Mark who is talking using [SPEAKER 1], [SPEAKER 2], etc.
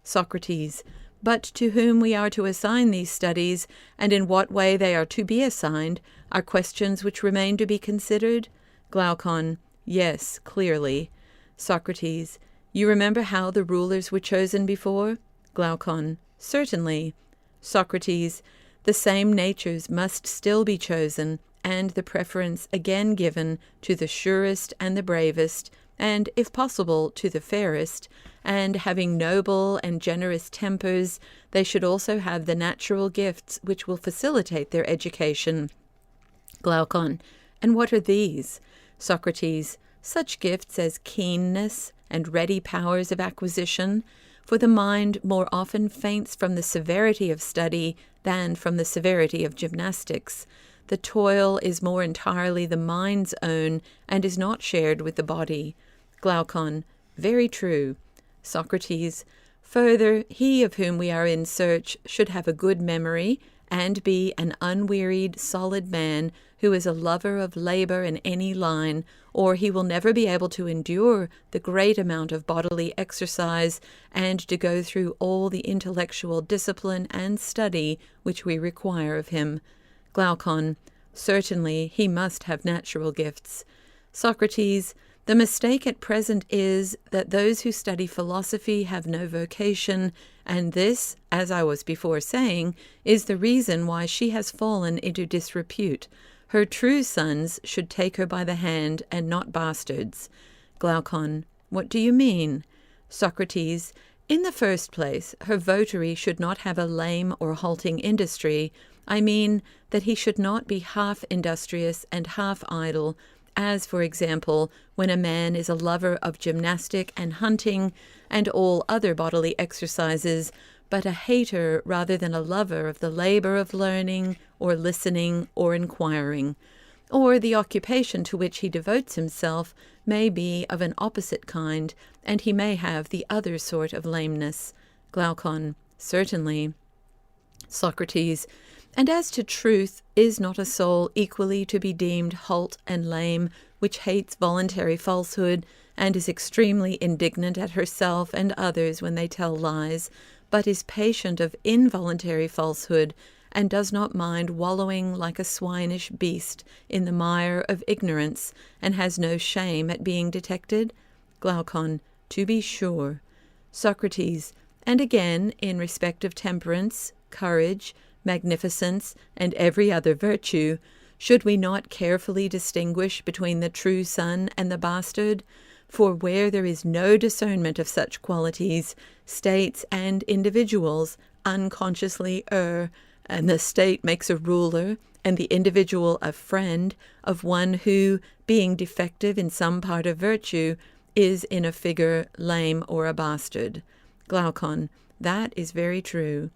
[SPEAKER 1] Socrates. But to whom we are to assign these studies, and in what way they are to be assigned, are questions which remain to be considered? Glaucon. Yes, clearly. Socrates. You remember how the rulers were chosen before? Glaucon. Certainly. Socrates. The same natures must still be chosen, and the preference again given to the surest and the bravest, and, if possible, to the fairest, and having noble and generous tempers, they should also have the natural gifts which will facilitate their education. Glaucon. And what are these? Socrates. Such gifts as keenness and ready powers of acquisition, for the mind more often faints from the severity of study than from the severity of gymnastics. The toil is more entirely the mind's own, and is not shared with the body. Glaucon. Very true. Socrates. Further, he of whom we are in search should have a good memory, and be an unwearied, solid man, who is a lover of labor in any line, or he will never be able to endure the great amount of bodily exercise, and to go through all the intellectual discipline and study which we require of him. Glaucon. Certainly he must have natural gifts. Socrates. The mistake at present is that those who study philosophy have no vocation, and this, as I was before saying, is the reason why she has fallen into disrepute. Her true sons should take her by the hand, and not bastards. Glaucon. What do you mean? Socrates. In the first place, her votary should not have a lame or halting industry. I mean that he should not be half industrious and half idle, as, for example, when a man is a lover of gymnastic and hunting and all other bodily exercises, but a hater rather than a lover of the labor of learning or listening or inquiring. Or the occupation to which he devotes himself may be of an opposite kind, and he may have the other sort of lameness. Glaucon. Certainly. Socrates. And as to truth, is not a soul equally to be deemed halt and lame, which hates voluntary falsehood, and is extremely indignant at herself and others when they tell lies, but is patient of involuntary falsehood, and does not mind wallowing like a swinish beast in the mire of ignorance, and has no shame at being detected? Glaucon. To be sure. Socrates. And again, in respect of temperance, courage, magnificence, and every other virtue, should we not carefully distinguish between the true son and the bastard? For where there is no discernment of such qualities, states and individuals unconsciously err, and the state makes a ruler, and the individual a friend, of one who, being defective in some part of virtue, is in a figure lame or a bastard. Glaucon. That is very true.